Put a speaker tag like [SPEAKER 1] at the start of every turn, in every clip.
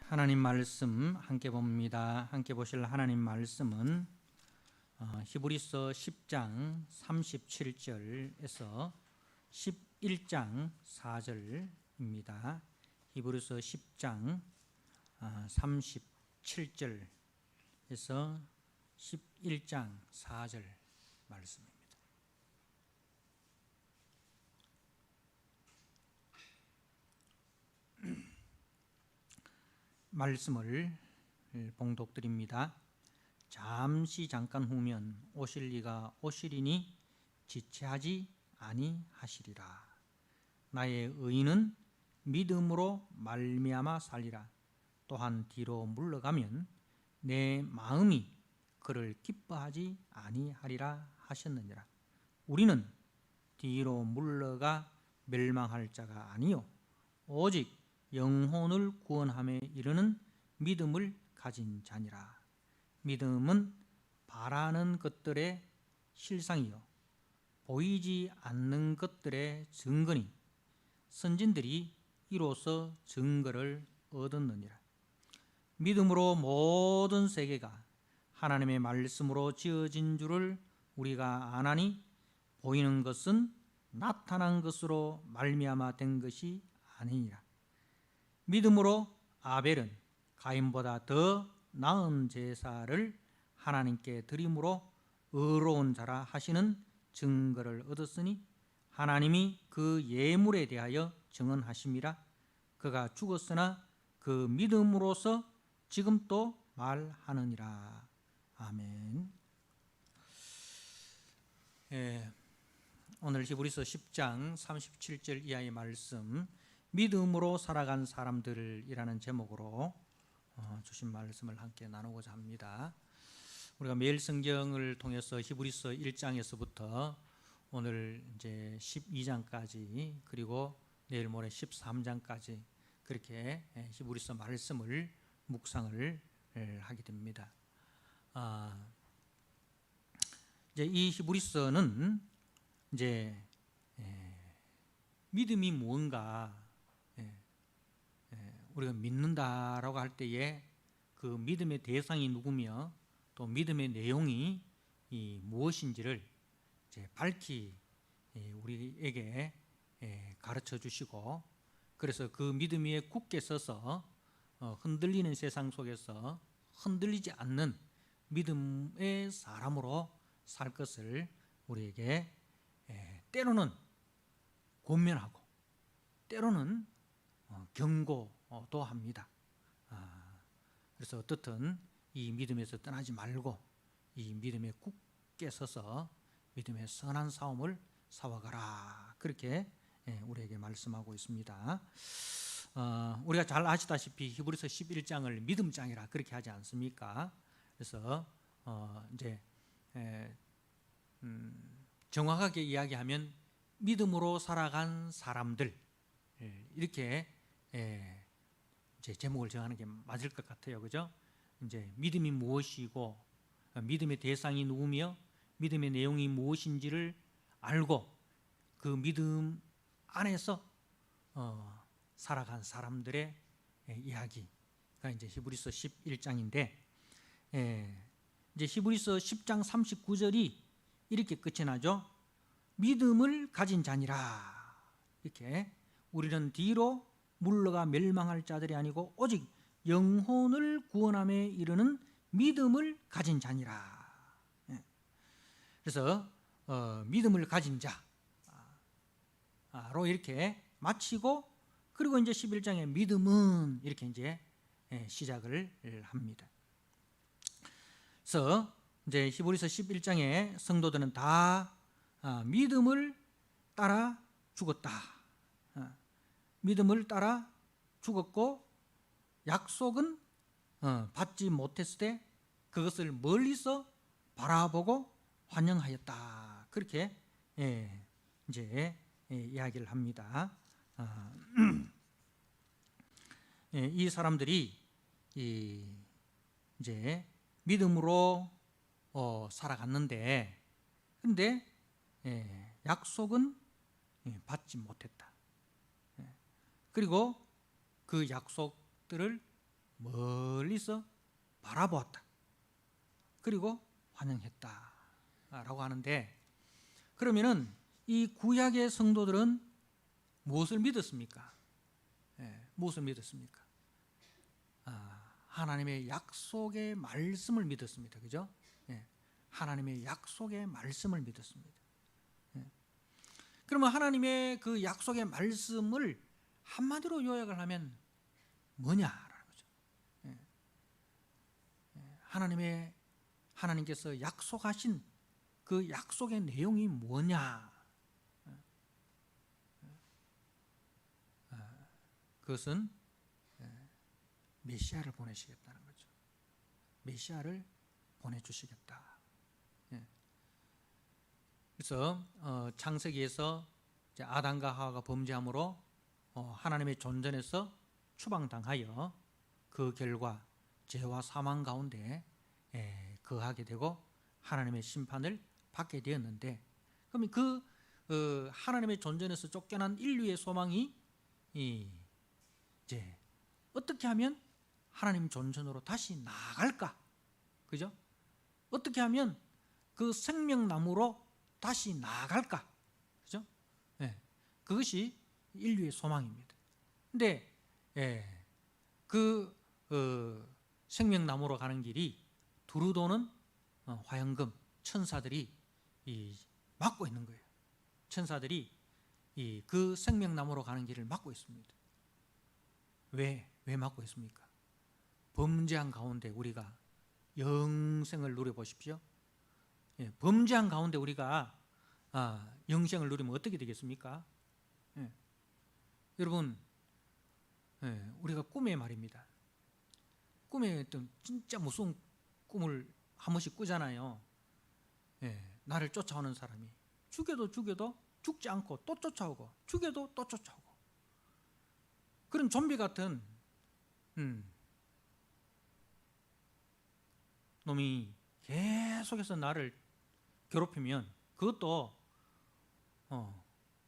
[SPEAKER 1] 하나님 말씀 함께 봅니다. 함께 보실 하나님 말씀은 히브리서 10장 37절에서 11장 4절입니다. 히브리서 10장 37절에서 11장 4절 말씀입니다. 말씀을 봉독드립니다. 잠깐 후면 오실 이가 오시리니 지체하지 아니하시리라. 나의 의인은 믿음으로 말미암아 살리라. 또한 뒤로 물러가면 내 마음이 그를 기뻐하지 아니하리라 하셨느니라. 우리는 뒤로 물러가 멸망할 자가 아니요 오직 영혼을 구원함에 이르는 믿음을 가진 자니라. 믿음은 바라는 것들의 실상이요 보이지 않는 것들의 증거니 선진들이 이로써 증거를 얻었느니라. 믿음으로 모든 세계가 하나님의 말씀으로 지어진 줄을 우리가 아나니 보이는 것은 나타난 것으로 말미암아 된 것이 아니니라. 믿음으로 아벨은 가인보다 더 나은 제사를 하나님께 드림으로 의로운 자라 하시는 증거를 얻었으니 하나님이 그 예물에 대하여 증언하심이라. 그가 죽었으나 그 믿음으로서 지금 또 말하느니라. 아멘. 오늘 히브리서 10장 37절 이하의 말씀, 믿음으로 살아간 사람들이라는 제목으로 주신 말씀을 함께 나누고자 합니다. 우리가 매일 성경을 통해서 히브리서 1장에서부터 오늘 이제 12장까지 그리고 내일 모레 13장까지 그렇게 히브리서 말씀을 묵상을 하게 됩니다. 이제 이 히브리서는 이제 믿음이 무언가 우리가 믿는다라고 할 때에 그 믿음의 대상이 누구며 또 믿음의 내용이 무엇인지를 이제 밝히 우리에게 가르쳐 주시고, 그래서 그 믿음 위에 굳게 서서 흔들리는 세상 속에서 흔들리지 않는 믿음의 사람으로 살 것을 우리에게 때로는 권면하고 때로는 경고도 합니다. 그래서 어떻든 이 믿음에서 떠나지 말고 이 믿음에 굳게 서서 믿음의 선한 싸움을 싸워가라, 그렇게 우리에게 말씀하고 있습니다. 우리가 잘 아시다시피 히브리서 11장을 믿음장이라 그렇게 하지 않습니까? 그래서 이제 정확하게 이야기하면 믿음으로 살아간 사람들, 이렇게 이제 제목을 정하는 게 맞을 것 같아요. 그죠? 이제 믿음이 무엇이고 믿음의 대상이 누구며 믿음의 내용이 무엇인지를 알고 그 믿음 안에서 살아간 사람들의 이야기가 이제 히브리서 11장인데, 이제 히브리서 10장 39절이 이렇게 끝이 나죠. 믿음을 가진 자니라. 이렇게 우리는 뒤로 물러가 멸망할 자들이 아니고 오직 영혼을 구원함에 이르는 믿음을 가진 자니라. 그래서 믿음을 가진 자로 이렇게 마치고, 그리고 이제 11장에 믿음은 이렇게 이제 시작을 합니다. 그래서 이제 히브리서 11장에 성도들은 다 믿음을 따라 죽었다. 믿음을 따라 죽었고 약속은 받지 못했을 때 그것을 멀리서 바라보고 환영하였다. 그렇게 이제 이야기를 합니다. 이 사람들이 이제 믿음으로 살아갔는데, 근데 약속은 받지 못했다. 그리고 그 약속들을 멀리서 바라보았다. 그리고 환영했다라고 하는데, 그러면은 이 구약의 성도들은 무엇을 믿었습니까? 무엇을 믿었습니까? 하나님의 약속의 말씀을 믿었습니다. 그죠? 하나님의 약속의 말씀을 믿었습니다. 그러면 하나님의 그 약속의 말씀을 한마디로 요약을 하면 뭐냐라는 거죠. 하나님께서 약속하신 그 약속의 내용이 뭐냐? 그것은 메시아를 보내시겠다는 거죠. 메시아를 보내주시겠다. 그래서 창세기에서 아담과 하와가 범죄함으로 하나님의 존전에서 추방당하여 그 결과 죄와 사망 가운데 거하게 되고 하나님의 심판을 받게 되었는데, 그럼 그 하나님의 존전에서 쫓겨난 인류의 소망이 이제 어떻게 하면 하나님 존전으로 다시 나아갈까? 그죠? 어떻게 하면 그 생명나무로 다시 나아갈까? 그죠? 그것이 인류의 소망입니다. 근데 생명나무로 가는 길이 두루 도는 화영금 천사들이 막고 있는 거예요. 천사들이 그 생명나무로 가는 길을 막고 있습니다. 왜 막고 있습니까? 범죄한 가운데 우리가 영생을 누려보십시오. 범죄한 가운데 우리가 영생을 누리면 어떻게 되겠습니까? 여러분, 우리가 꿈에 말입니다. 꿈에 어떤 진짜 무서운 꿈을 한 번씩 꾸잖아요. 나를 쫓아오는 사람이 죽여도 죽지 않고 또 쫓아오고, 죽여도 또 쫓아오고, 그런 좀비 같은 놈이 계속해서 나를 괴롭히면, 그것도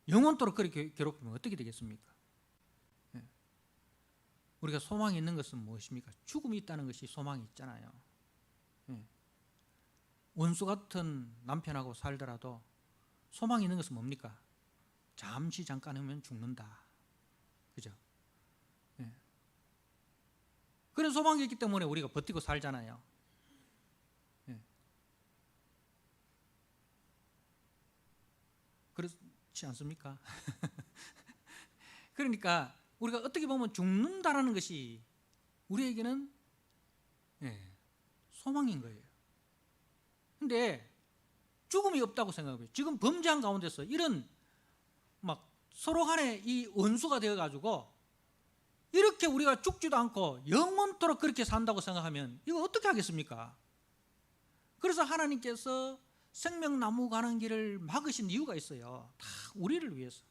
[SPEAKER 1] 영원토록 그렇게 괴롭히면 어떻게 되겠습니까? 우리가 소망이 있는 것은 무엇입니까? 죽음이 있다는 것이 소망이 있잖아요. 원수 같은 남편하고 살더라도 소망이 있는 것은 뭡니까? 잠깐 하면 죽는다. 그죠? 그런 소망이 있기 때문에 우리가 버티고 살잖아요. 그렇지 않습니까? 그러니까 우리가 어떻게 보면 죽는다라는 것이 우리에게는 소망인 거예요. 근데 죽음이 없다고 생각해요. 지금 범죄한 가운데서 이런 막 서로 간에 이 원수가 되어가지고 이렇게 우리가 죽지도 않고 영원토록 그렇게 산다고 생각하면 이거 어떻게 하겠습니까? 그래서 하나님께서 생명나무 가는 길을 막으신 이유가 있어요. 다 우리를 위해서.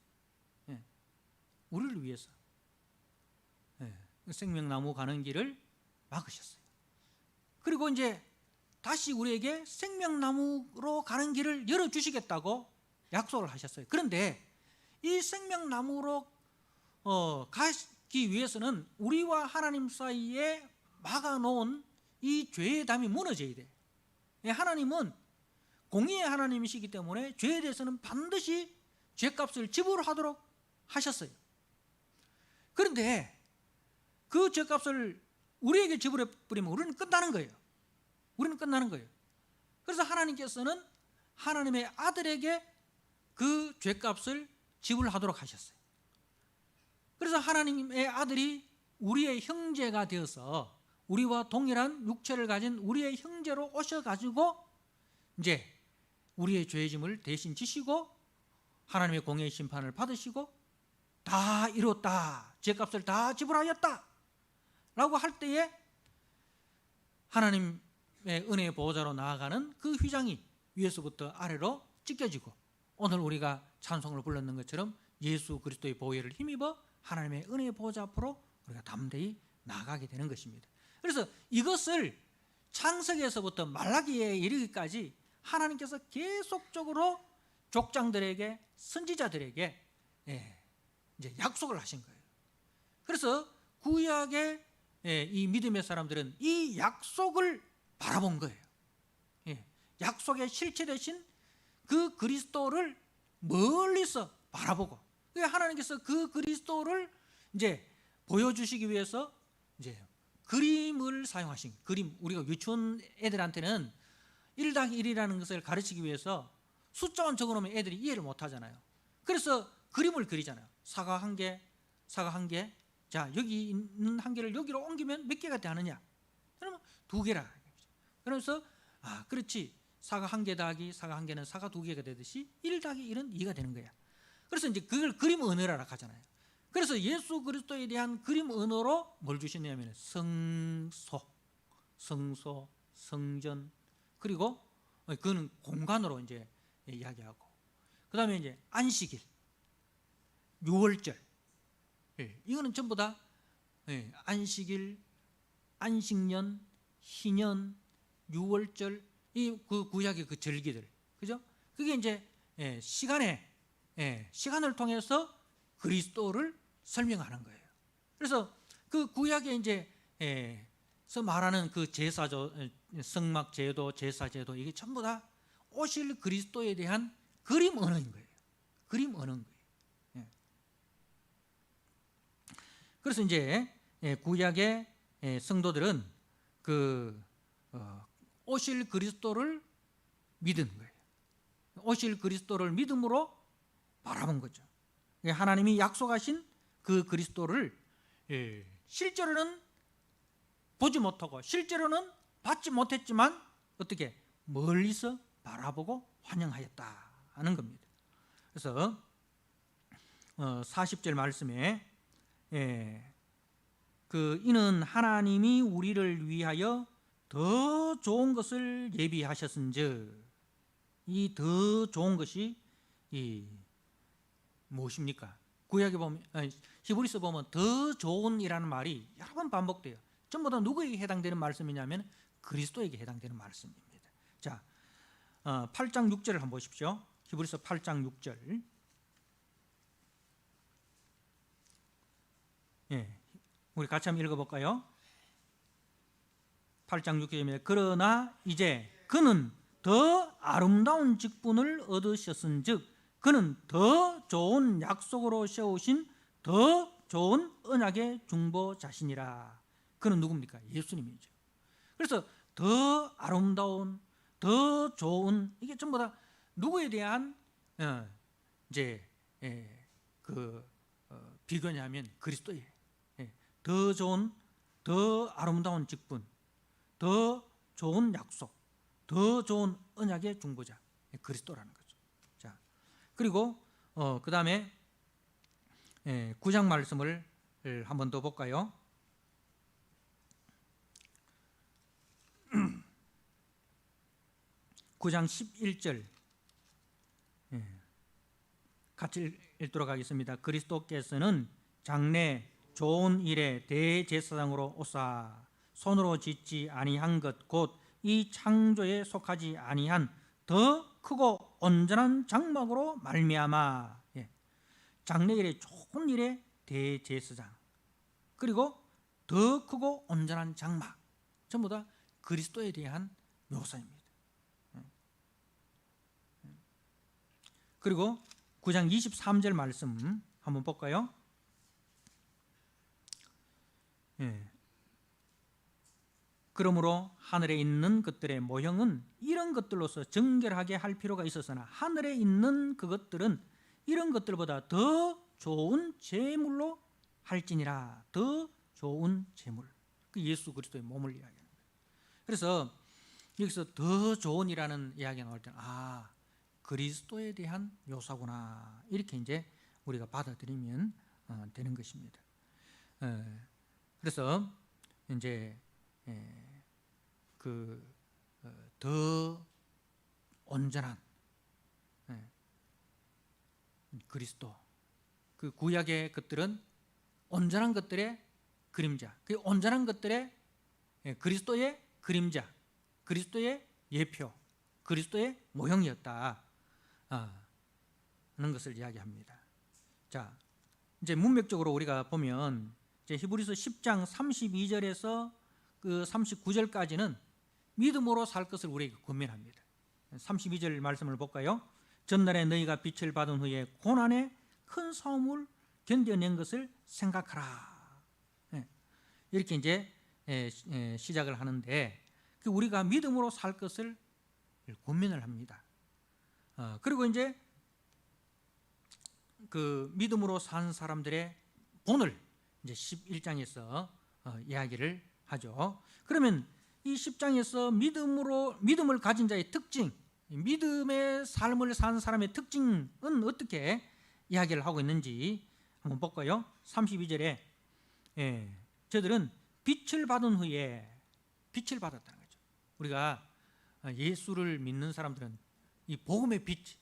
[SPEAKER 1] 우리를 위해서. 생명나무 가는 길을 막으셨어요. 그리고 이제 다시 우리에게 생명나무로 가는 길을 열어주시겠다고 약속을 하셨어요. 그런데 이 생명나무로 가기 위해서는 우리와 하나님 사이에 막아놓은 이 죄의 담이 무너져야 돼. 하나님은 공의의 하나님이시기 때문에 죄에 대해서는 반드시 죄값을 지불하도록 하셨어요. 그런데 그 죄값을 우리에게 지불해버리면 우리는 끝나는 거예요. 우리는 끝나는 거예요. 그래서 하나님께서는 하나님의 아들에게 그 죄값을 지불하도록 하셨어요. 그래서 하나님의 아들이 우리의 형제가 되어서 우리와 동일한 육체를 가진 우리의 형제로 오셔가지고 이제 우리의 죄의 짐을 대신 지시고 하나님의 공의의 심판을 받으시고 다 이뤘다, 죄값을 다 지불하였다 라고 할 때에 하나님의 은혜의 보호자로 나아가는 그 휘장이 위에서부터 아래로 찢겨지고 오늘 우리가 찬송을 불렀는 것처럼 예수 그리스도의 보혈을 힘입어 하나님의 은혜의 보호자 앞으로 우리가 담대히 나아가게 되는 것입니다. 그래서 이것을 창세기에서부터 말라기에 이르기까지 하나님께서 계속적으로 족장들에게, 선지자들에게 이제 약속을 하신 거예요. 그래서 구약의 이 믿음의 사람들은 이 약속을 바라본 거예요. 약속의 실체 대신 그 그리스도를 멀리서 바라보고, 하나님께서 그 그리스도를 이제 보여주시기 위해서 이제 그림을 사용하신, 그림, 우리가 유치원 애들한테는 1-1이라는 것을 가르치기 위해서 숫자만 적어놓으면 애들이 이해를 못 하잖아요. 그래서 그림을 그리잖아요. 사과 한 개, 사과 한 개. 자, 여기 있는 한 개를 여기로 옮기면 몇 개가 되느냐? 그러면 2개라. 그래서 그렇지. 사과 한 개 더하기 사과 한 개는 사과 2개가 되듯이 1-1은 2가 되는 거야. 그래서 이제 그걸 그림 언어라고 하잖아요. 그래서 예수 그리스도에 대한 그림 언어로 뭘 주시냐면 성소, 성전, 그리고 그거는 공간으로 이제 이야기하고, 그 다음에 이제 안식일, 유월절, 이거는 전부 다 안식일, 안식년, 희년, 유월절, 이 그 구약의 그 절기들, 그죠? 그게 이제 시간을 통해서 그리스도를 설명하는 거예요. 그래서 그 구약에 이제 말하는 그 제사조, 성막 제도, 제사 제도, 이게 전부 다 오실 그리스도에 대한 그림 언어인 거예요. 그림 언어인 거예요. 그래서 이제 구약의 성도들은 그 오실 그리스도를 믿은 거예요. 오실 그리스도를 믿음으로 바라본 거죠. 하나님이 약속하신 그 그리스도를 실제로는 보지 못하고 실제로는 받지 못했지만 어떻게 멀리서 바라보고 환영하였다는 겁니다. 그래서 40절 말씀에 이는 하나님이 우리를 위하여 더 좋은 것을 예비하셨은즉, 이 더 좋은 것이 무엇입니까? 구약에 보면, 히브리서 보면 더 좋은이라는 말이 여러 번 반복돼요. 전부 다 누구에게 해당되는 말씀이냐면 그리스도에게 해당되는 말씀입니다. 자, 8장 6절을 한번 보십시오. 히브리서 8장 6절. 우리 같이 한번 읽어볼까요? 8장 6절입니다. 그러나 이제 그는 더 아름다운 직분을 얻으셨은즉 그는 더 좋은 약속으로 세우신 더 좋은 언약의 중보자시니라. 그는 누굽니까? 예수님이죠. 그래서 더 아름다운, 더 좋은, 이게 전부 다 누구에 대한 비교냐면 그리스도예요. 더 좋은, 더 아름다운 직분, 더 좋은 약속, 더 좋은 언약의 중보자, 그리스도라는 거죠. 자, 그리고 그 다음에 9장 말씀을 한번 더 볼까요? (9장 11절) 같이 읽도록 하겠습니다. 그리스도께서는 장래 좋은 일에 대제사장으로 오사 손으로 짓지 아니한 것 곧 이 창조에 속하지 아니한 더 크고 온전한 장막으로 말미암아, 장래 일에 좋은 일에 대제사장, 그리고 더 크고 온전한 장막, 전부 다 그리스도에 대한 묘사입니다. 그리고 9장 23절 말씀 한번 볼까요? 그러므로 하늘에 있는 것들의 모형은 이런 것들로서 정결하게 할 필요가 있었으나 하늘에 있는 그것들은 이런 것들보다 더 좋은 제물로 할지니라. 더 좋은 제물, 그 예수 그리스도의 몸을 이야기하는 거예요. 그래서 여기서 더 좋은이라는 이야기가 나올 때는 그리스도에 대한 묘사구나, 이렇게 이제 우리가 받아들이면 되는 것입니다. 그래서 이제 더 온전한 그리스도, 그 구약의 것들은 온전한 것들의 그림자, 그 온전한 것들의 그리스도의 그림자, 그리스도의 예표, 그리스도의 모형이었다 하는 것을 이야기합니다. 자, 이제 문맥적으로 우리가 보면 히브리서 10장 32절에서 그 39절까지는 믿음으로 살 것을 우리에게 권면합니다. 32절 말씀을 볼까요? 전날에 너희가 빛을 받은 후에 고난의 큰 싸움을 견뎌낸 것을 생각하라. 이렇게 이제 시작을 하는데, 우리가 믿음으로 살 것을 권면을 합니다. 그리고 이제 그 믿음으로 산 사람들의 본을 이제 11장에서 이야기를 하죠. 그러면 이 10장에서 믿음을 가진 자의 특징, 믿음의 삶을 산 사람의 특징은 어떻게 이야기를 하고 있는지 한번 볼까요? 32절에 저들은 빛을 받은 후에, 빛을 받았다는 거죠. 우리가 예수를 믿는 사람들은 이 복음의 빛,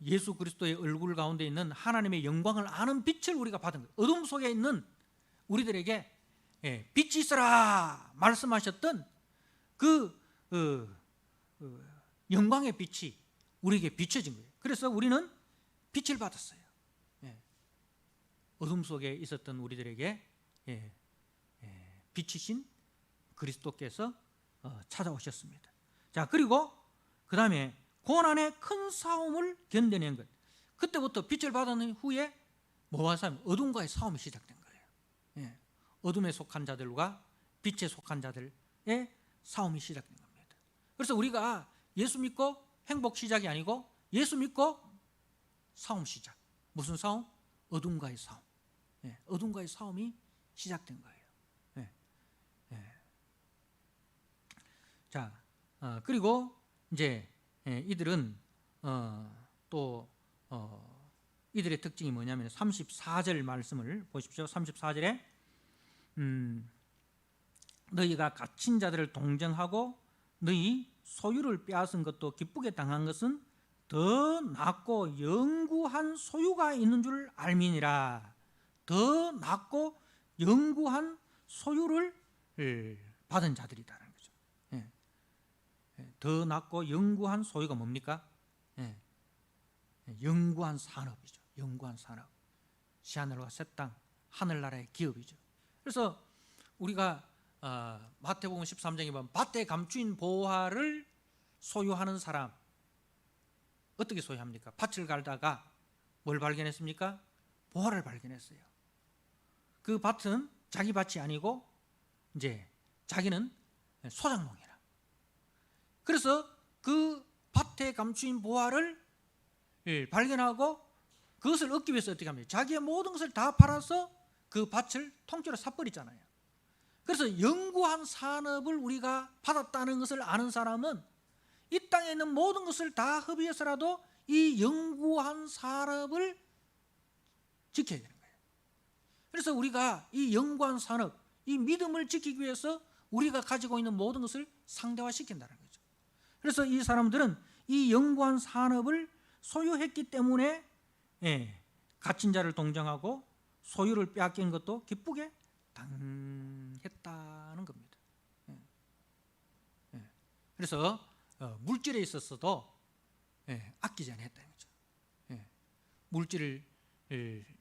[SPEAKER 1] 예수 그리스도의 얼굴 가운데 있는 하나님의 영광을 아는 빛을 우리가 받은 거예요. 어둠 속에 있는 우리들에게 빛이 있어라 말씀하셨던 그 영광의 빛이 우리에게 비춰진 거예요. 그래서 우리는 빛을 받았어요. 어둠 속에 있었던 우리들에게 빛이신 그리스도께서 찾아오셨습니다. 자, 그리고 그 다음에 고난의 큰 싸움을 견뎌낸 것. 그때부터 빛을 받은 후에 뭐와 싸움? 어둠과의 싸움이 시작된 거예요. 어둠에 속한 자들과 빛에 속한 자들의 싸움이 시작된 겁니다. 그래서 우리가 예수 믿고 행복 시작이 아니고 예수 믿고 싸움 시작. 무슨 싸움? 어둠과의 싸움. 어둠과의 싸움이 시작된 거예요. 자, 그리고 이제 이들은 또 이들의 특징이 뭐냐면 34절 말씀을 보십시오. 34절에 너희가 갇힌 자들을 동정하고 너희 소유를 빼앗은 것도 기쁘게 당한 것은 더 낫고 영구한 소유가 있는 줄 알미니라. 더 낫고 영구한 소유를 받은 자들이다라는 거죠. 더 낫고 영구한 소유가 뭡니까? 영구한 산업이죠. 영구한 산업. 시하늘과 새 땅, 하늘나라의 기업이죠. 그래서 우리가 마태복음 13장에 보면 밭에 감추인 보화를 소유하는 사람 어떻게 소유합니까? 밭을 갈다가 뭘 발견했습니까? 보화를 발견했어요. 그 밭은 자기 밭이 아니고 이제 자기는 소작농이라. 그래서 그 밭에 감추인 보화를 발견하고 그것을 얻기 위해서 어떻게 합니까? 자기의 모든 것을 다 팔아서 그 밭을 통째로 사버리잖아요. 그래서 영구한 산업을 우리가 받았다는 것을 아는 사람은 이 땅에 있는 모든 것을 다 허비해서라도 이 영구한 산업을 지켜야 되는 거예요. 그래서 우리가 이 영구한 산업, 이 믿음을 지키기 위해서 우리가 가지고 있는 모든 것을 상대화시킨다는 거죠. 그래서 이 사람들은 이 영구한 산업을 소유했기 때문에 갇힌 자를 동정하고 소유를 빼앗긴 것도 기쁘게 당했다는 겁니다. 그래서 물질에 있어서도 아끼지 않았다는 거죠.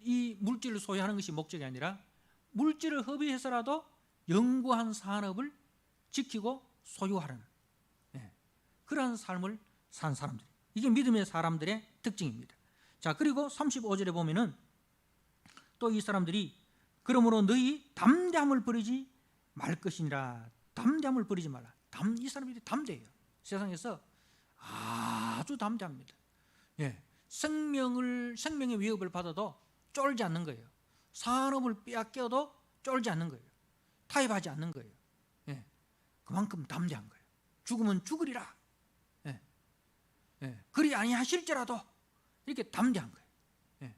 [SPEAKER 1] 이 물질을 소유하는 것이 목적이 아니라 물질을 허비해서라도 영구한 산업을 지키고 소유하는 그러한 삶을 산 사람들. 이게 믿음의 사람들의 특징입니다. 자, 그리고 35절에 보면은 또 이 사람들이 그러므로 너희 담대함을 버리지 말 것이니라. 담대함을 버리지 말라. 이 사람들이 담대해요. 세상에서 아주 담대합니다. 생명의 위협을 받아도 쫄지 않는 거예요. 산업을 빼앗겨도 쫄지 않는 거예요. 타협하지 않는 거예요. 그만큼 담대한 거예요. 죽으면 죽으리라. 그리 아니하실지라도 이렇게 담대한 거예요.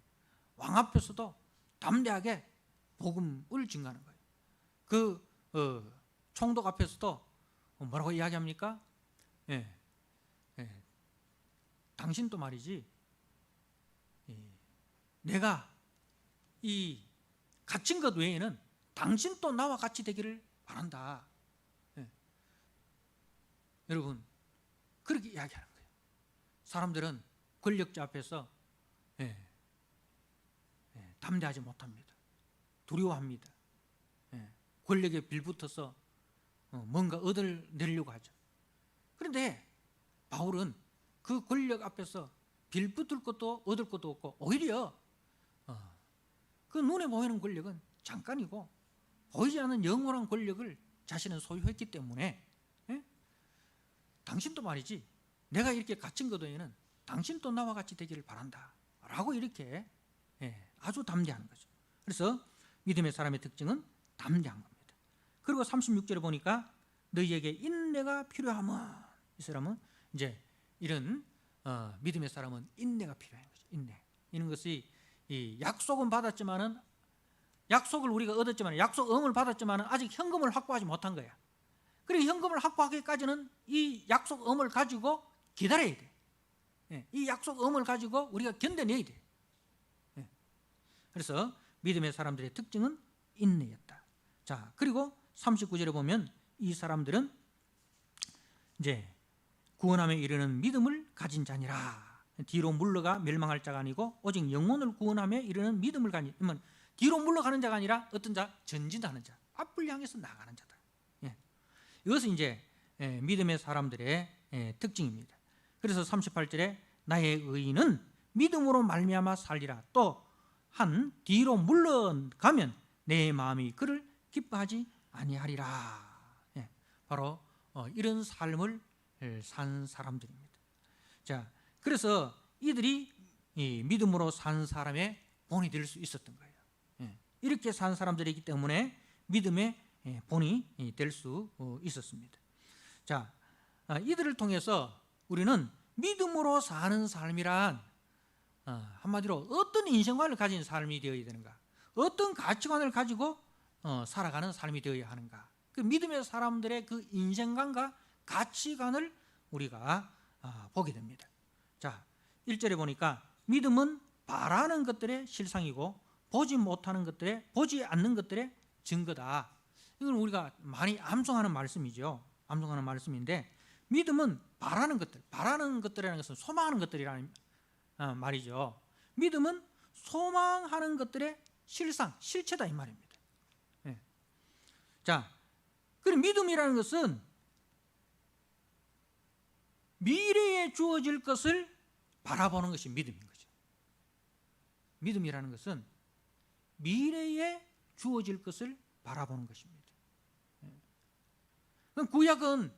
[SPEAKER 1] 왕 앞에서도 담대하게 복음을 증거하는 거예요. 그 총독 앞에서도 뭐라고 이야기합니까? 당신도 말이지, 내가 이 갇힌 것 외에는 당신도 나와 같이 되기를 바란다. 여러분, 그렇게 이야기하는 거예요. 사람들은 권력자 앞에서 담대하지 못합니다. 두려워합니다. 권력에 빌붙어서 뭔가 얻어내려고 하죠. 그런데 바울은 그 권력 앞에서 빌붙을 것도 얻을 것도 없고 오히려 그 눈에 보이는 권력은 잠깐이고 보이지 않는 영원한 권력을 자신은 소유했기 때문에 당신도 말이지 내가 이렇게 갇힌 것 외에는 당신도 나와 같이 되기를 바란다 라고 이렇게 아주 담대한 거죠. 그래서 믿음의 사람의 특징은 담대한 겁니다. 그리고 36절에 보니까 너희에게 인내가 필요하면, 이 사람은 이제 이런 믿음의 사람은 인내가 필요한 거죠. 인내. 이런 것이 이 약속은 받았지만은 약속을 우리가 얻었지만 약속음을 받았지만은 아직 현금을 확보하지 못한 거야. 그리고 현금을 확보하기까지는 이 약속음을 가지고 기다려야 돼. 이 약속음을 가지고 우리가 견뎌내야 돼. 그래서 믿음의 사람들의 특징은 인내였다. 자, 그리고 39절에 보면 이 사람들은 이제 구원함에 이르는 믿음을 가진 자니라. 뒤로 물러가 멸망할 자가 아니고 오직 영혼을 구원함에 이르는 믿음을 가진, 뒤로 물러가는 자가 아니라 어떤 자? 전진하는 자, 앞을 향해서 나가는 자다. 이것은 이제 믿음의 사람들의 특징입니다. 그래서 38절에 나의 의인은 믿음으로 말미암아 살리라. 또 한 뒤로 물러가면 내 마음이 그를 기뻐하지 아니하리라. 바로 이런 삶을 산 사람들입니다. 자, 그래서 이들이 이 믿음으로 산 사람의 본이 될 수 있었던 거예요. 이렇게 산 사람들이기 때문에 믿음의 본이 될 수 있었습니다. 자, 이들을 통해서 우리는 믿음으로 사는 삶이란 한마디로 어떤 인생관을 가진 삶이 되어야 되는가, 어떤 가치관을 가지고 살아가는 삶이 되어야 하는가, 그 믿음의 사람들의 그 인생관과 가치관을 우리가 보게 됩니다. 자, 1절에 보니까 믿음은 바라는 것들의 실상이고 보지 못하는 것들의, 보지 않는 것들의 증거다. 이건 우리가 많이 암송하는 말씀이죠. 암송하는 말씀인데, 믿음은 바라는 것들, 바라는 것들이라는 것은 소망하는 것들이라는 말이죠. 믿음은 소망하는 것들의 실상, 실체다 이 말입니다. 자, 그럼 믿음이라는 것은 미래에 주어질 것을 바라보는 것이 믿음인 거죠. 믿음이라는 것은 미래에 주어질 것을 바라보는 것입니다. 그럼 구약은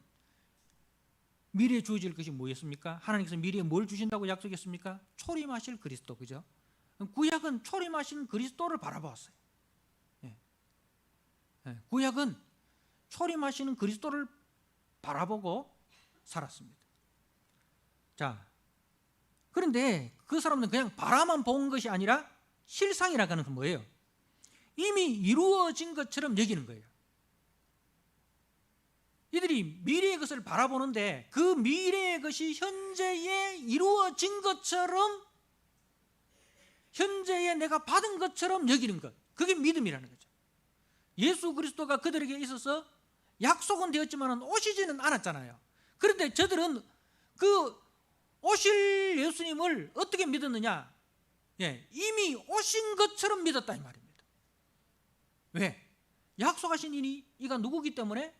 [SPEAKER 1] 미래에 주어질 것이 뭐였습니까? 하나님께서 미래에 뭘 주신다고 약속했습니까? 초림하실 그리스도, 그죠? 구약은 초림하신 그리스도를 바라보았어요. 구약은 초림하시는 그리스도를 바라보고 살았습니다. 자, 그런데 그 사람들은 그냥 바라만 본 것이 아니라 실상이라고 하는 건 뭐예요? 이미 이루어진 것처럼 여기는 거예요. 이들이 미래의 것을 바라보는데 그 미래의 것이 현재에 이루어진 것처럼, 현재에 내가 받은 것처럼 여기는 것, 그게 믿음이라는 거죠. 예수 그리스도가 그들에게 있어서 약속은 되었지만 오시지는 않았잖아요. 그런데 저들은 그 오실 예수님을 어떻게 믿었느냐? 이미 오신 것처럼 믿었다 이 말입니다. 왜? 약속하신 이가 누구기 때문에?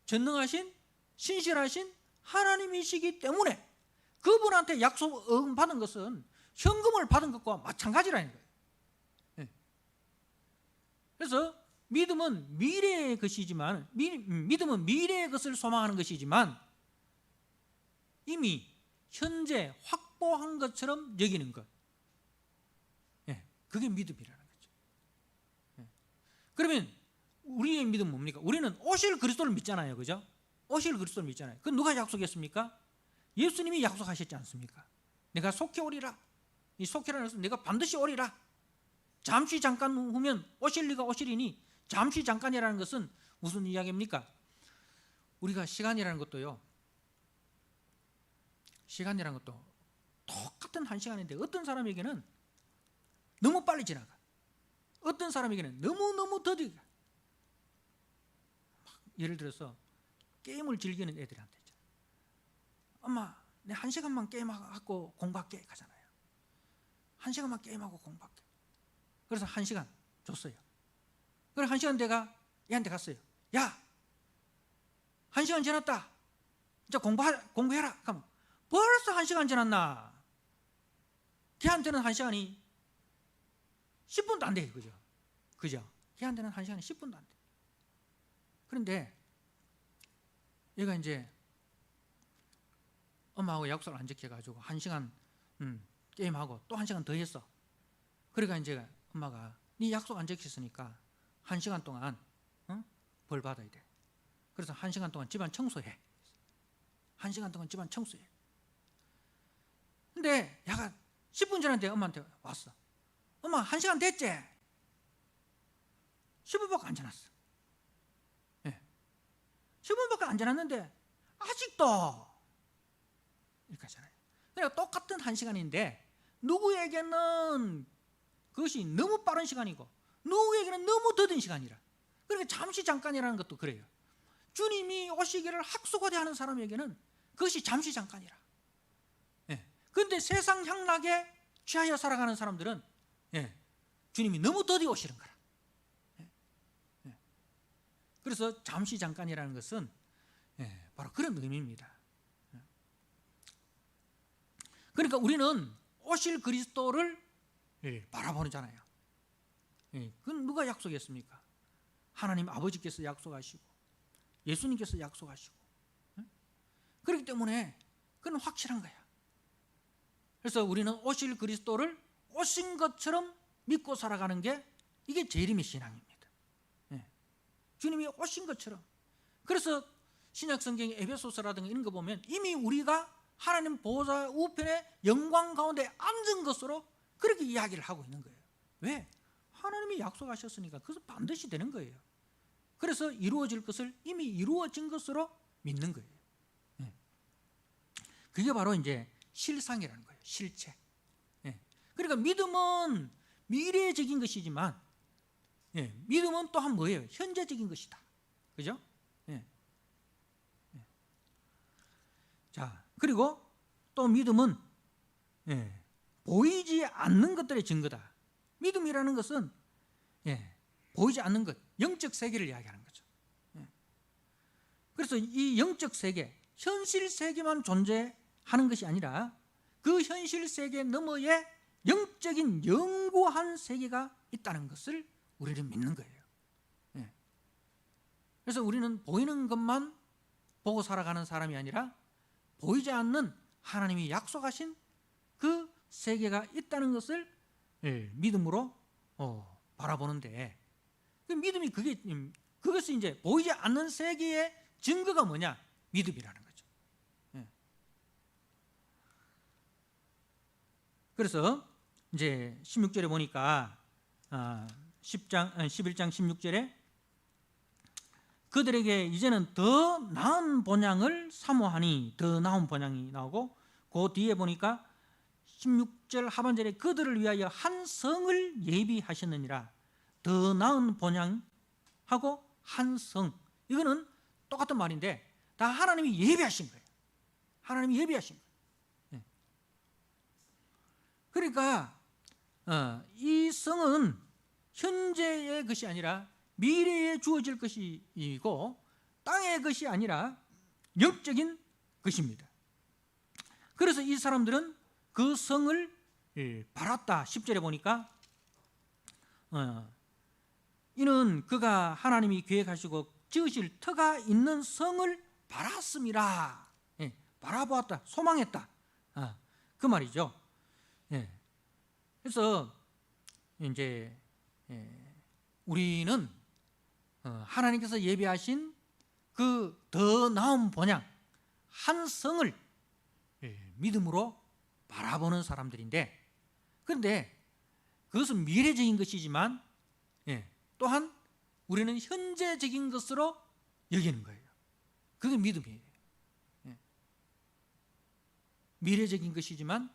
[SPEAKER 1] 전능하신 신실하신 하나님이시기 때문에 그분한테 약속 받은 것은 현금을 받은 것과 마찬가지라는 거예요. 그래서 믿음은 미래의 것이지만, 믿음은 미래의 것을 소망하는 것이지만 이미 현재 확보한 것처럼 여기는 것, 그게 믿음이라는 거죠. 그러면 우리의 믿음은 뭡니까? 우리는 오실 그리스도를 믿잖아요, 그죠? 오실 그리스도를 믿잖아요. 그건 누가 약속했습니까? 예수님이 약속하셨지 않습니까? 내가 속히 오리라. 이 속히라는 것은 내가 반드시 오리라. 잠시 잠깐 후면 오실 리가 오시리니, 잠시 잠깐이라는 것은 무슨 이야기입니까? 우리가 시간이라는 것도요, 시간이라는 것도 똑같은 한 시간인데 어떤 사람에게는 너무 빨리 지나가, 어떤 사람에게는 너무너무 더디게 가. 예를 들어서 게임을 즐기는 애들한테 있잖아요. 엄마, 내 1시간만 게임하고 공부할게 가잖아요. 1시간만 게임하고 공부할게. 그래서 1시간, 줬어요. 그래 1시간 내가 얘한테 갔어요. 야, 1시간 지났다. 이제 공부해라. 그럼 벌써 1시간 지났나? 걔한테는 1시간이 10분도 안 돼. 그죠? 걔한테는 1시간이 10분도 안 돼. 그런데 얘가 이제 엄마하고 약속을 안 지켜가지고 1시간 게임하고 또 1시간 더 했어. 그러니까 이제 엄마가 네 약속 안 지켰으니까 1시간 동안 벌 받아야 돼. 그래서 1시간 동안 집안 청소해. 1시간 동안 집안 청소해. 근데 얘가 10분 전에 엄마한테 왔어. 엄마 1시간 됐지? 10분밖에 안 지났어. 10분밖에 안 지났는데 아직도 이렇게 하잖아요. 그러니까 똑같은 1시간인데 누구에게는 그것이 너무 빠른 시간이고 누구에게는 너무 더딘 시간이라. 그러니까 잠시 잠깐이라는 것도 그래요. 주님이 오시기를 학수고대하는 사람에게는 그것이 잠시 잠깐이라. 그런데 세상 향락에 취하여 살아가는 사람들은 주님이 너무 더디 오시는 거라. 그래서 잠시 잠깐이라는 것은 바로 그런 의미입니다. 그러니까 우리는 오실 그리스도를 바라보잖아요. 그건 누가 약속했습니까? 하나님 아버지께서 약속하시고 예수님께서 약속하시고. 그렇기 때문에 그건 확실한 거야. 그래서 우리는 오실 그리스도를 오신 것처럼 믿고 살아가는 게 이게 재림의 신앙입니다. 주님이 오신 것처럼. 그래서 신약성경 에베소서라든가 이런 거 보면 이미 우리가 하나님 보호자 우편의 영광 가운데 앉은 것으로 그렇게 이야기를 하고 있는 거예요. 왜? 하나님이 약속하셨으니까 그것은 반드시 되는 거예요. 그래서 이루어질 것을 이미 이루어진 것으로 믿는 거예요. 그게 바로 이제 실상이라는 거예요. 실체. 그러니까 믿음은 미래적인 것이지만 믿음은 또한 뭐예요? 현재적인 것이다. 그죠? 자, 그리고 또 믿음은 보이지 않는 것들의 증거다. 믿음이라는 것은 보이지 않는 것, 영적 세계를 이야기하는 거죠. 그래서 이 영적 세계, 현실 세계만 존재하는 것이 아니라 그 현실 세계 너머에 영적인 영구한 세계가 있다는 것을 우리는 믿는 거예요. 그래서 우리는 보이는 것만 보고 살아가는 사람이 아니라 보이지 않는 하나님이 약속하신 그 세계가 있다는 것을 믿음으로 바라보는데, 그 믿음이 그것이 이제 보이지 않는 세계의 증거가 뭐냐? 믿음이라는 거죠. 그래서 이제 16절에 보니까 11장 16절에 그들에게 이제는 더 나은 본향을 사모하니, 더 나은 본향이 나오고, 그 뒤에 보니까 16절 하반절에 그들을 위하여 한 성을 예비하셨느니라. 더 나은 본향하고 한 성, 이거는 똑같은 말인데 다 하나님이 예비하신 거예요. 하나님이 예비하신 거예요. 그러니까 이 성은 현재의 것이 아니라 미래에 주어질 것이고 땅의 것이 아니라 영적인 것입니다. 그래서 이 사람들은 그 성을 바랐다. 10절에 보니까 이는 그가 하나님이 계획하시고 지으실 터가 있는 성을 바랐습니다. 바라보았다, 소망했다, 그 말이죠. 그래서 이제 우리는 하나님께서 예비하신 그 더 나은 본향, 한 성을 믿음으로 바라보는 사람들인데, 그런데 그것은 미래적인 것이지만 또한 우리는 현재적인 것으로 여기는 거예요. 그게 믿음이에요. 미래적인 것이지만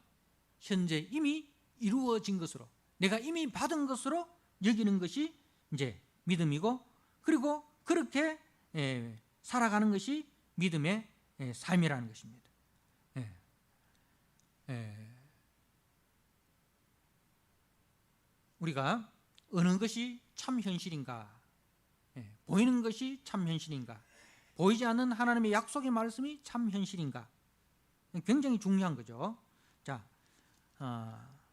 [SPEAKER 1] 현재 이미 이루어진 것으로, 내가 이미 받은 것으로 여기는 것이 이제 믿음이고, 그리고 그렇게 살아가는 것이 믿음의 삶이라는 것입니다. 우리가 어느 것이 참 현실인가? 보이는 것이 참 현실인가? 보이지 않는 하나님의 약속의 말씀이 참 현실인가? 굉장히 중요한 거죠. 자,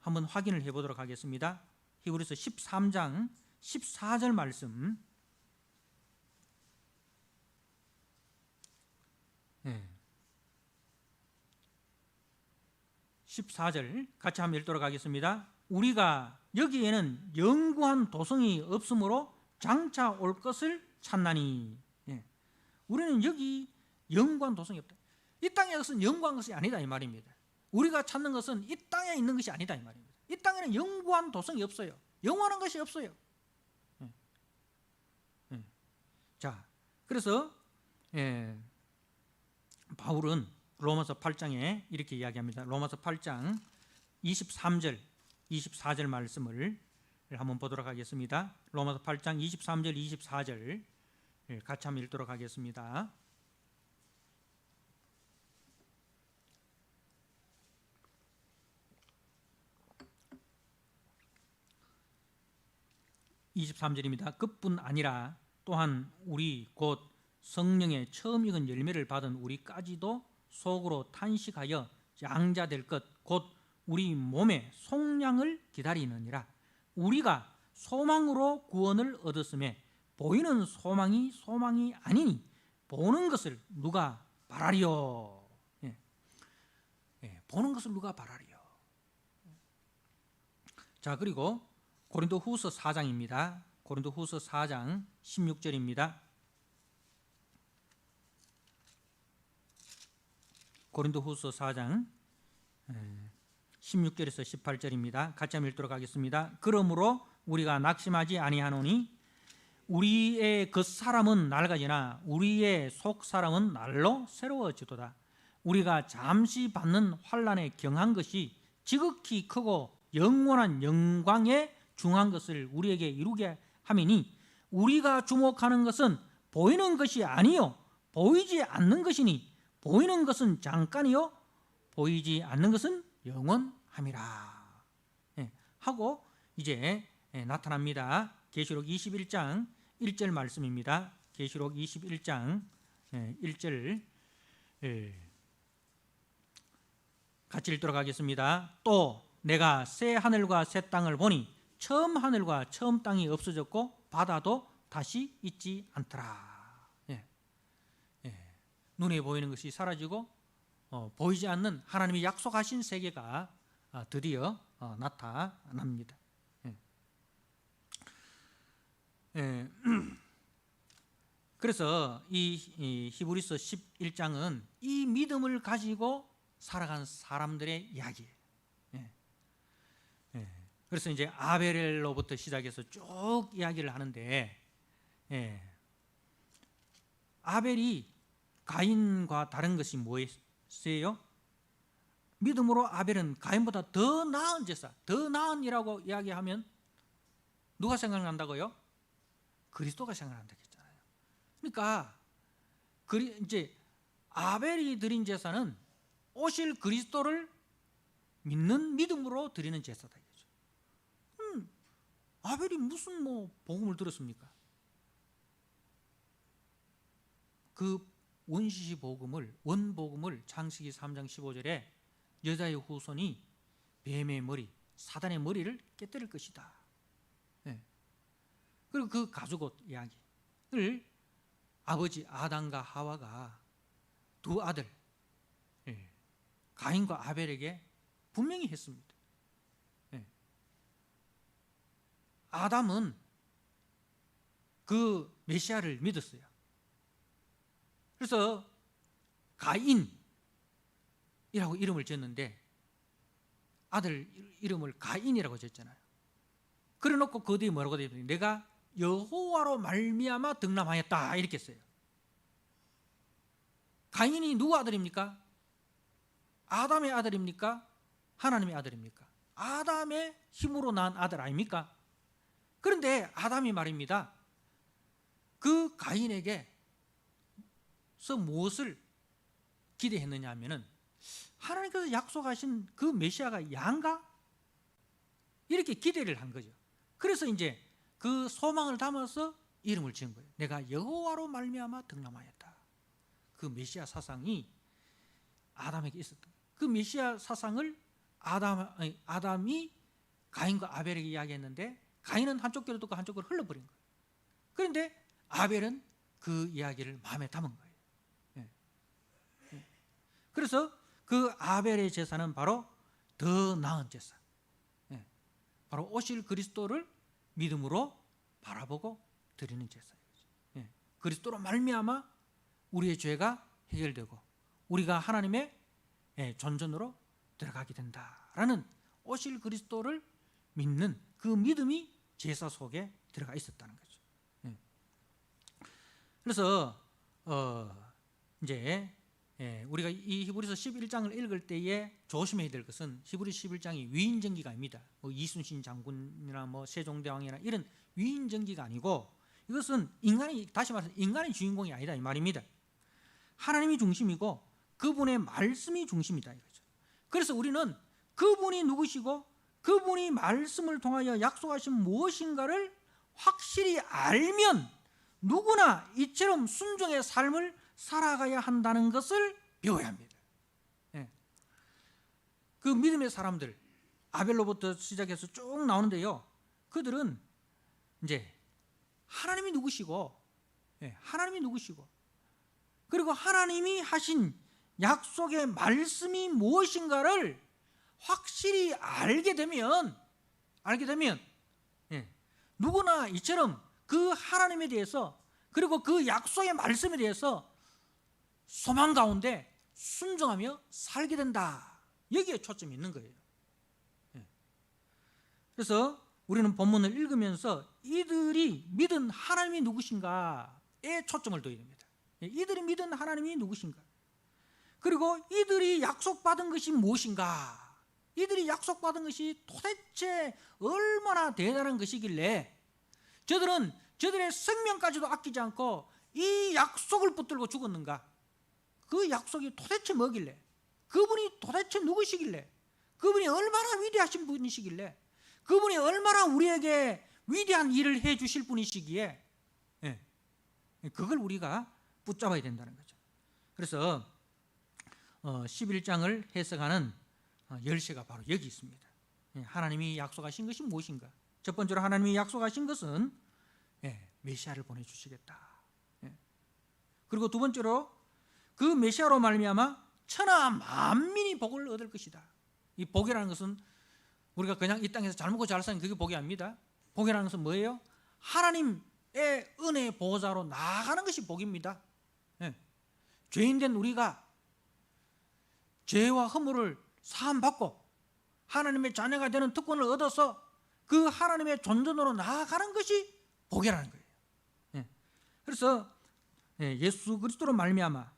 [SPEAKER 1] 한번 확인을 해보도록 하겠습니다. 히브리서 13장 14절 말씀. 14절 같이 한번 읽도록 하겠습니다. 우리가 여기에는 영구한 도성이 없으므로 장차 올 것을 찾나니. 우리는 여기 영구한 도성이 없다. 이 땅의 것은 영구한 것이 아니다 이 말입니다. 우리가 찾는 것은 이 땅에 있는 것이 아니다 이 말입니다. 이 땅에는 영구한 도성이 없어요. 영원한 것이 없어요. 자, 그래서 바울은 로마서 8장에 이렇게 이야기합니다. 로마서 8장 23절 24절 말씀을 한번 보도록 하겠습니다. 로마서 8장 23절 24절 같이 한번 읽도록 하겠습니다. (23절입니다) 그뿐 아니라 또한 우리 곧 성령의 처음 익은 열매를 받은 우리까지도 속으로 탄식하여 양자될 것 곧 우리 몸의 속량을 기다리느니라. 우리가 소망으로 구원을 얻었음에 보이는 소망이 소망이 아니니 보는 것을 누가 바라리요? 보는 것을 누가 바라리요? 자, 그리고 고린도후서 4장입니다. 고린도후서 4장 16절입니다. 고린도후서 4장 16절에서 18절입니다. 같이 한번 읽도록 하겠습니다. 그러므로 우리가 낙심하지 아니하노니 우리의 겉사람은 낡아지나 우리의 속사람은 날로 새로워지도다. 우리가 잠시 받는 환난에 경한 것이 지극히 크고 영원한 영광에 중한 것을 우리에게 이루게 하매니 우리가 주목하는 것은 보이는 것이 아니요 보이지 않는 것이니 보이는 것은 잠깐이요 보이지 않는 것은 영원함이라. 하고 이제 나타납니다. 계시록 21장 1절 말씀입니다. 계시록 21장 1절 같이 읽도록 하겠습니다. 또 내가 새 하늘과 새 땅을 보니 처음 하늘과 처음 땅이 없어졌고 바다도 다시 있지 않더라. 눈에 보이는 것이 사라지고 보이지 않는 하나님이 약속하신 세계가 드디어 나타납니다. 그래서 이 히브리서 11장은 이 믿음을 가지고 살아간 사람들의 이야기예요. 그래서 이제 아벨로부터 시작해서 쭉 이야기를 하는데 아벨이 가인과 다른 것이 뭐였어요? 믿음으로 아벨은 가인보다 더 나은 제사, 더 나은이라고 이야기하면 누가 생각난다고요? 그리스도가 생각난다고 했잖아요. 그러니까 이제 아벨이 드린 제사는 오실 그리스도를 믿는 믿음으로 드리는 제사다 이거죠. 아벨이 무슨 복음을 들었습니까? 그 원시시 복음을 원복음을 창세기 3장 15절에 여자의 후손이 뱀의 머리, 사단의 머리를 깨뜨릴 것이다. 그리고 그 가죽옷 이야기를 아버지 아담과 하와가 두 아들 가인과 아벨에게 분명히 했습니다. 아담은 그 메시아를 믿었어요. 그래서 가인이라고 이름을 지었는데 아들 이름을 가인이라고 지었잖아요. 그래 놓고 그 뒤에 뭐라고 되어 있냐면 내가 여호와로 말미암아 득남하였다 이렇게 써요. 가인이 누구 아들입니까? 아담의 아들입니까? 하나님의 아들입니까? 아담의 힘으로 낳은 아들 아닙니까? 그런데 아담이 말입니다. 그 가인에게서 무엇을 기대했느냐 하면은 하나님께서 약속하신 그 메시아가 양가? 이렇게 기대를 한 거죠. 그래서 이제 그 소망을 담아서 이름을 지은 거예요. 내가 여호와로 말미암아 득남하였다. 그 메시아 사상이 아담에게 있었던 거예요. 그 메시아 사상을 아담이 가인과 아벨에게 이야기했는데 가인은 한쪽 귀로 듣고 한쪽 귀로 흘러버린 거예요. 그런데 아벨은 그 이야기를 마음에 담은 거예요. 그래서 그 아벨의 제사는 바로 더 나은 제사, 바로 오실 그리스도를 믿음으로 바라보고 드리는 제사예요. 그리스도로 말미암아 우리의 죄가 해결되고 우리가 하나님의 존전으로 들어가게 된다라는 오실 그리스도를 믿는 그 믿음이 제사 속에 들어가 있었다는 거죠. 그래서 이제 우리가 이 히브리서 11장을 읽을 때에 조심해야 될 것은 히브리 11장이 위인전기가 아닙니다. 뭐 이순신 장군이나 뭐 세종대왕이나 이런 위인전기가 아니고 이것은 인간이, 다시 말해서 인간의 주인공이 아니다 이 말입니다. 하나님이 중심이고 그분의 말씀이 중심이다 이거죠. 그래서 우리는 그분이 누구시고 그분이 말씀을 통하여 약속하신 무엇인가를 확실히 알면 누구나 이처럼 순종의 삶을 살아가야 한다는 것을 배워야 합니다. 그 믿음의 사람들 아벨로부터 시작해서 쭉 나오는데요, 그들은 이제 하나님이 누구시고 그리고 하나님이 하신 약속의 말씀이 무엇인가를 확실히 알게 되면 누구나 이처럼 그 하나님에 대해서 그리고 그 약속의 말씀에 대해서 소망 가운데 순종하며 살게 된다. 여기에 초점이 있는 거예요. 그래서 우리는 본문을 읽으면서 이들이 믿은 하나님이 누구신가에 초점을 둬야 됩니다. 이들이 믿은 하나님이 누구신가, 그리고 이들이 약속받은 것이 무엇인가, 이들이 약속받은 것이 도대체 얼마나 대단한 것이길래 저들은 저들의 생명까지도 아끼지 않고 이 약속을 붙들고 죽었는가, 그 약속이 도대체 뭐길래, 그분이 도대체 누구시길래, 그분이 얼마나 위대하신 분이시길래, 그분이 얼마나 우리에게 위대한 일을 해 주실 분이시기에 그걸 우리가 붙잡아야 된다는 거죠. 그래서 11장을 해석하는 열쇠가 바로 여기 있습니다. 하나님이 약속하신 것이 무엇인가. 첫 번째로 하나님이 약속하신 것은 메시아를 보내주시겠다. 그리고 두 번째로 그 메시아로 말미암아 천하 만민이 복을 얻을 것이다. 이 복이라는 것은 우리가 그냥 이 땅에서 잘 먹고 잘 사는 그게 복이 아닙니다. 복이라는 것은 뭐예요? 하나님의 은혜의 보호자로 나아가는 것이 복입니다. 죄인된 우리가 죄와 허물을 사함받고 하나님의 자녀가 되는 특권을 얻어서 그 하나님의 존전으로 나아가는 것이 복이라는 거예요. 그래서 예수 그리스도로 말미암아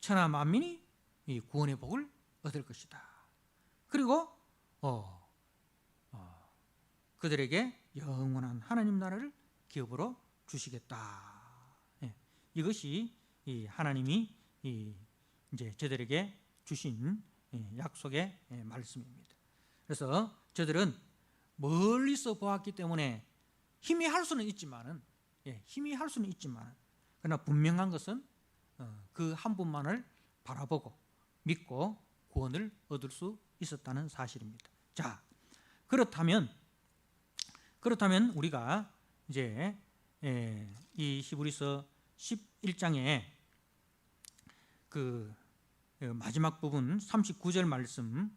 [SPEAKER 1] 천하 만민이 이 구원의 복을 얻을 것이다. 그리고 그들에게 영원한 하나님 나라를 기업으로 주시겠다. 이것이 이 하나님이 이제 저들에게 주신 약속의 말씀입니다. 그래서 저들은 멀리서 보았기 때문에 희미할 수는 있지만은 그러나 분명한 것은 그 한 분만을 바라보고 믿고 구원을 얻을 수 있었다는 사실입니다. 자, 그렇다면 우리가 이제 이 히브리서 11장에 그 마지막 부분 39절 말씀,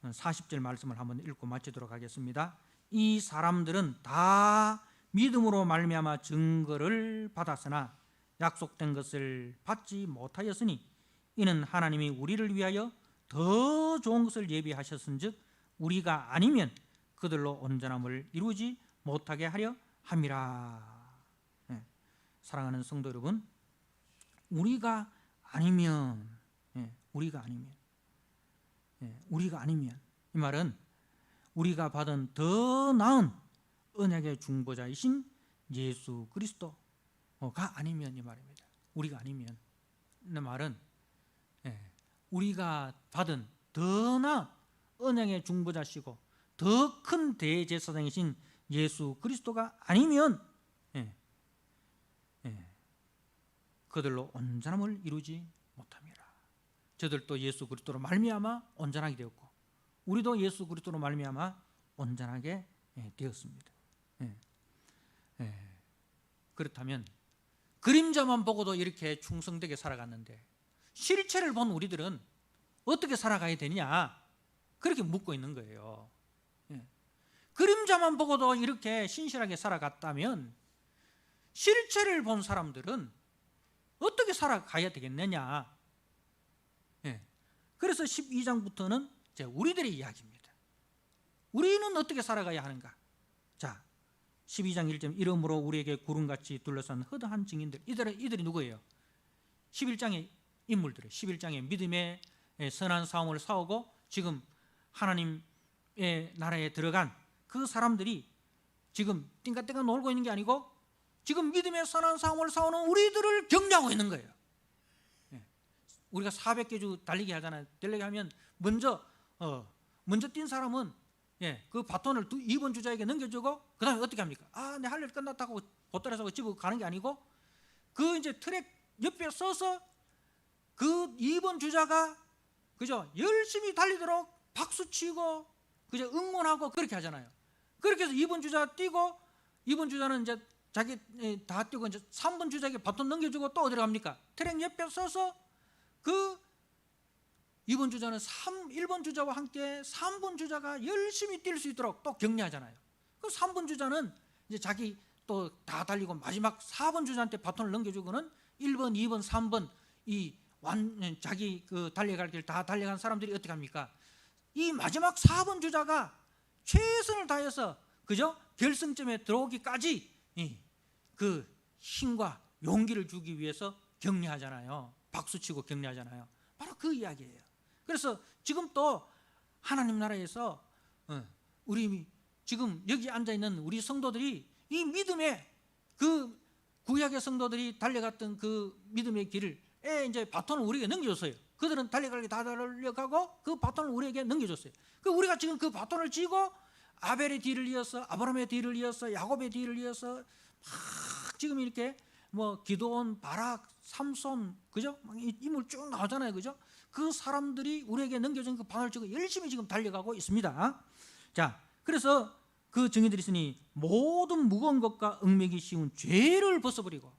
[SPEAKER 1] 40절 말씀을 한번 읽고 마치도록 하겠습니다. 이 사람들은 다 믿음으로 말미암아 증거를 받았으나 약속된 것을 받지 못하였으니 이는 하나님이 우리를 위하여 더 좋은 것을 예비하셨은즉 우리가 아니면 그들로 온전함을 이루지 못하게 하려 함이라. 사랑하는 성도 여러분, 우리가 아니면 이 말은 우리가 받은 더 나은 언약의 중보자이신 예수 그리스도가 아니면 이 말입니다. 우리가 아니면 이 말은 우리가 받은 더 나은 언약의 중보자시고 더 큰 대제사장이신 예수 그리스도가 아니면 그들로 온전함을 이루지 못합니다. 저들도 예수 그리스도로 말미암아 온전하게 되었고 우리도 예수 그리스도로 말미암아 온전하게 되었습니다. 그렇다면 그림자만 보고도 이렇게 충성되게 살아갔는데 실체를 본 우리들은 어떻게 살아가야 되냐 그렇게 묻고 있는 거예요. 그림자만 보고도 이렇게 신실하게 살아갔다면 실체를 본 사람들은 어떻게 살아가야 되겠느냐. 그래서 12장부터는 우리들의 이야기입니다. 우리는 어떻게 살아가야 하는가. 자, 12장 1절 이러므로 우리에게 구름같이 둘러싼 허다한 증인들, 이들이 누구예요? 11장의 인물들이에요. 11장의 믿음의 선한 싸움을 싸우고 지금 하나님의 나라에 들어간 그 사람들이 지금 띵까띵까 놀고 있는 게 아니고 지금 믿음의 선한 싸움을 싸우는 우리들을 격려하고 있는 거예요. 우리가 400개 주 달리기 하잖아요. 달리기 하면 먼저 뛴 사람은 그 바톤을 2번 주자에게 넘겨주고 그 다음에 어떻게 합니까? 내 할 일 끝났다고 보따리에서 집어 가는 게 아니고 그 이제 트랙 옆에 서서 그 2번 주자가 그죠? 열심히 달리도록 박수치고 그죠? 응원하고 그렇게 하잖아요. 그렇게 해서 2번 주자 뛰고 2번 주자는 이제 자기 다 뛰고 이제 3번 주자에게 바톤 넘겨주고 또 어디로 갑니까? 트랙 옆에 서서 그 2번 주자는 1번 주자와 함께 3번 주자가 열심히 뛸 수 있도록 또 격려하잖아요. 그 3번 주자는 이제 자기 또 다 달리고 마지막 4번 주자한테 바톤을 넘겨주고는 1번, 2번, 3번 자기 그 달려갈 길 다 달려간 사람들이 어떻게 합니까? 이 마지막 4번 주자가 최선을 다해서 그죠? 결승점에 들어오기까지 그 힘과 용기를 주기 위해서 격려하잖아요. 박수치고 격려하잖아요. 바로 그 이야기예요. 그래서 지금 또 하나님 나라에서 우리 지금 여기 앉아있는 우리 성도들이 이 믿음의 그 구약의 성도들이 달려갔던 그 믿음의 길을 이제 바톤을 우리에게 넘겨줬어요. 그들은 달려가기 다 달려가고 그 바톤을 우리에게 넘겨줬어요. 그 우리가 지금 그 바톤을 쥐고 아벨의 뒤를 이어서 아브라함의 뒤를 이어서 야곱의 뒤를 이어서 막 지금 이렇게 뭐 기도원, 바락, 삼손 그죠? 인물 쭉 나오잖아요. 그죠? 그 사람들이 우리에게 넘겨준 그 바톤을 쥐고 열심히 지금 달려가고 있습니다. 자, 그래서 그 증인들이 있으니 모든 무거운 것과 얽매기 쉬운 죄를 벗어버리고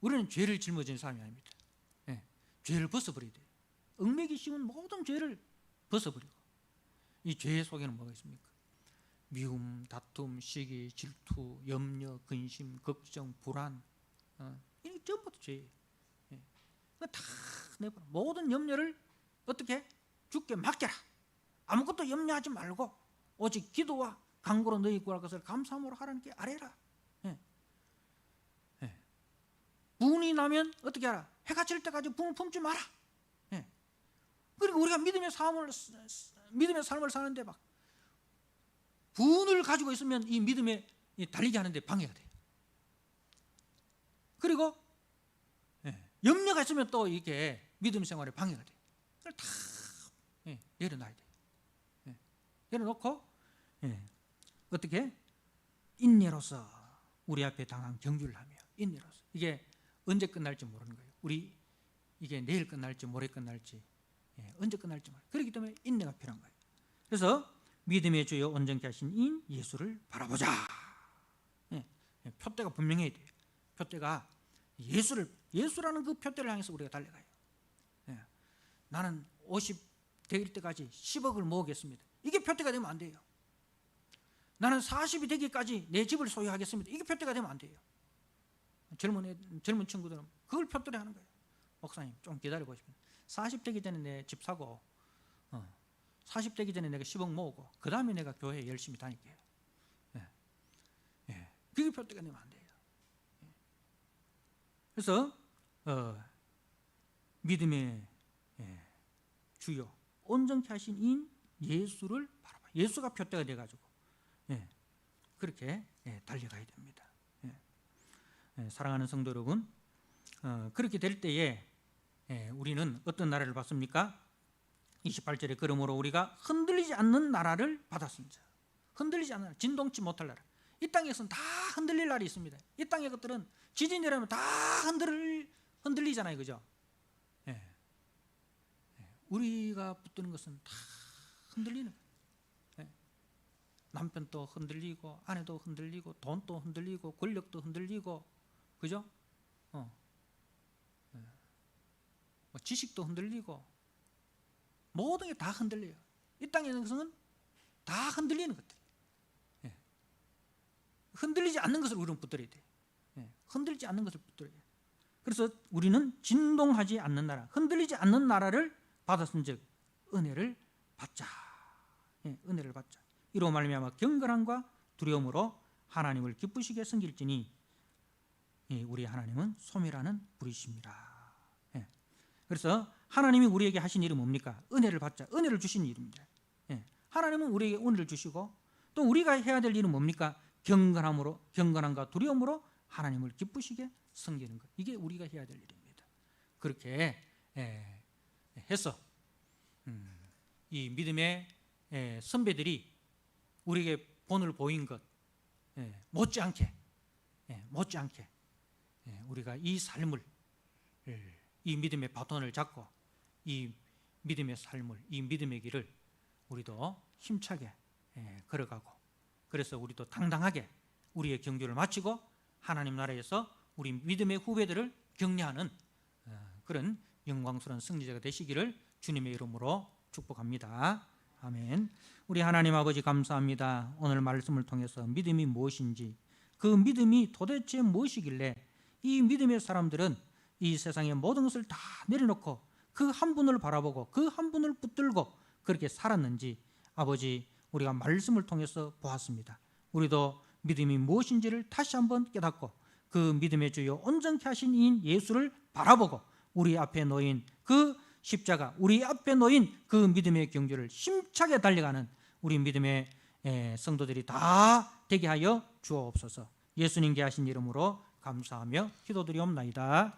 [SPEAKER 1] 우리는 죄를 짊어지는 사람이 아닙니다. 죄를 벗어버려야 돼요. 얽매기 쉬운 모든 죄를 벗어버리고 이 죄 속에는 뭐가 있습니까? 미움, 다툼, 시기, 질투, 염려, 근심, 걱정, 불안 이게 전부 다 죄예요. 다 내버려. 모든 염려를 어떻게? 주께 맡겨라. 아무것도 염려하지 말고 오직 기도와 간구로 너희 구할 것을 감사함으로 하나님께 아뢰라. 분이 나면 어떻게 하라? 해가 질 때까지 분을 품지 마라. 그리고 우리가 믿음의 삶을 사는데 막 분을 가지고 있으면 이 믿음에 달리게 하는데 방해가 돼요. 그리고 염려가 있으면 또 이게 믿음 생활에 방해가 돼요. 그걸 다 내려놔야 돼요. 내려놓고 어떻게? 인내로서 우리 앞에 당한 경주를 하며 인내로서 이게 언제 끝날지 모르는 거예요. 이게 내일 끝날지 모레 끝날지 언제 끝날지 모르는 거예요. 그렇기 때문에 인내가 필요한 거예요. 그래서 믿음의 주여 온전케 하신 인 예수를 바라보자. 표대가 분명해야 돼요. 표대가 예수라는 그 표대를 향해서 우리가 달려가요. 나는 50 될 때까지 10억을 모으겠습니다. 이게 표대가 되면 안 돼요. 나는 40이 되기까지 내 집을 소유하겠습니다. 이게 표대가 되면 안 돼요. 젊은 친구들은 그걸 표대로 하는 거예요. 목사님 좀 기다려보시면 40 되기 전에 내 집 사고 40 되기 전에 내가 10억 모으고 그 다음에 내가 교회에 열심히 다닐게요. 그게 표대가 되면 안 돼요. 그래서 믿음의 주요 온전케 하신 인 예수를 바라봐. 예수가 표대가 돼가지고 그렇게 달려가야 됩니다. 사랑하는 성도 여러분, 그렇게 될 때에 우리는 어떤 나라를 받습니까? 28절에 그러므로 우리가 흔들리지 않는 나라를 받았습니다. 흔들리지 않는 나라, 진동치 못할 나라. 이 땅에서는 다 흔들릴 날이 있습니다. 이 땅의 것들은 지진이 일어나면 다 흔들리잖아요, 그죠? 예. 우리가 붙드는 것은 다 흔들리는 거예요. 예. 남편도 흔들리고, 아내도 흔들리고, 돈도 흔들리고, 권력도 흔들리고, 그죠? 예. 뭐 지식도 흔들리고, 모든 게 다 흔들려요. 이 땅에서는 다 흔들리는 것들. 예. 흔들리지 않는 것을 우리는 붙들어야 돼. 예. 흔들리지 않는 것을 붙들어야 돼. 그래서 우리는 진동하지 않는 나라, 흔들리지 않는 나라를 받았은즉 은혜를 받자. 예, 은혜를 받자. 이로 말미암아 경건함과 두려움으로 하나님을 기쁘시게 섬길지니 우리 하나님은 소멸하는 불이십니다. 예. 그래서 하나님이 우리에게 하신 일은 뭡니까? 은혜를 받자. 은혜를 주신 일입니다. 예. 하나님은 우리에게 은혜를 주시고 또 우리가 해야 될 일은 뭡니까? 경건함과 두려움으로 하나님을 기쁘시게 섬기는 것. 이게 우리가 해야 될 일입니다. 그렇게 해서 이 믿음의 선배들이 우리에게 본을 보인 것 못지않게 우리가 이 삶을, 이 믿음의 바톤을 잡고 이 믿음의 삶을, 이 믿음의 길을 우리도 힘차게 걸어가고, 그래서 우리도 당당하게 우리의 경주를 마치고 하나님 나라에서 우리 믿음의 후배들을 격려하는 그런 영광스러운 승리자가 되시기를 주님의 이름으로 축복합니다. 아멘. 우리 하나님 아버지 감사합니다. 오늘 말씀을 통해서 믿음이 무엇인지, 그 믿음이 도대체 무엇이길래 이 믿음의 사람들은 이 세상의 모든 것을 다 내려놓고 그 한 분을 바라보고 그 한 분을 붙들고 그렇게 살았는지 아버지 우리가 말씀을 통해서 보았습니다. 우리도 믿음이 무엇인지를 다시 한번 깨닫고 그 믿음의 주요 온전케 하신 이인 예수를 바라보고 우리 앞에 놓인 그 십자가, 우리 앞에 놓인 그 믿음의 경주를 힘차게 달려가는 우리 믿음의 성도들이 다 되게 하여 주옵소서. 예수님께 하신 이름으로 감사하며 기도드리옵나이다.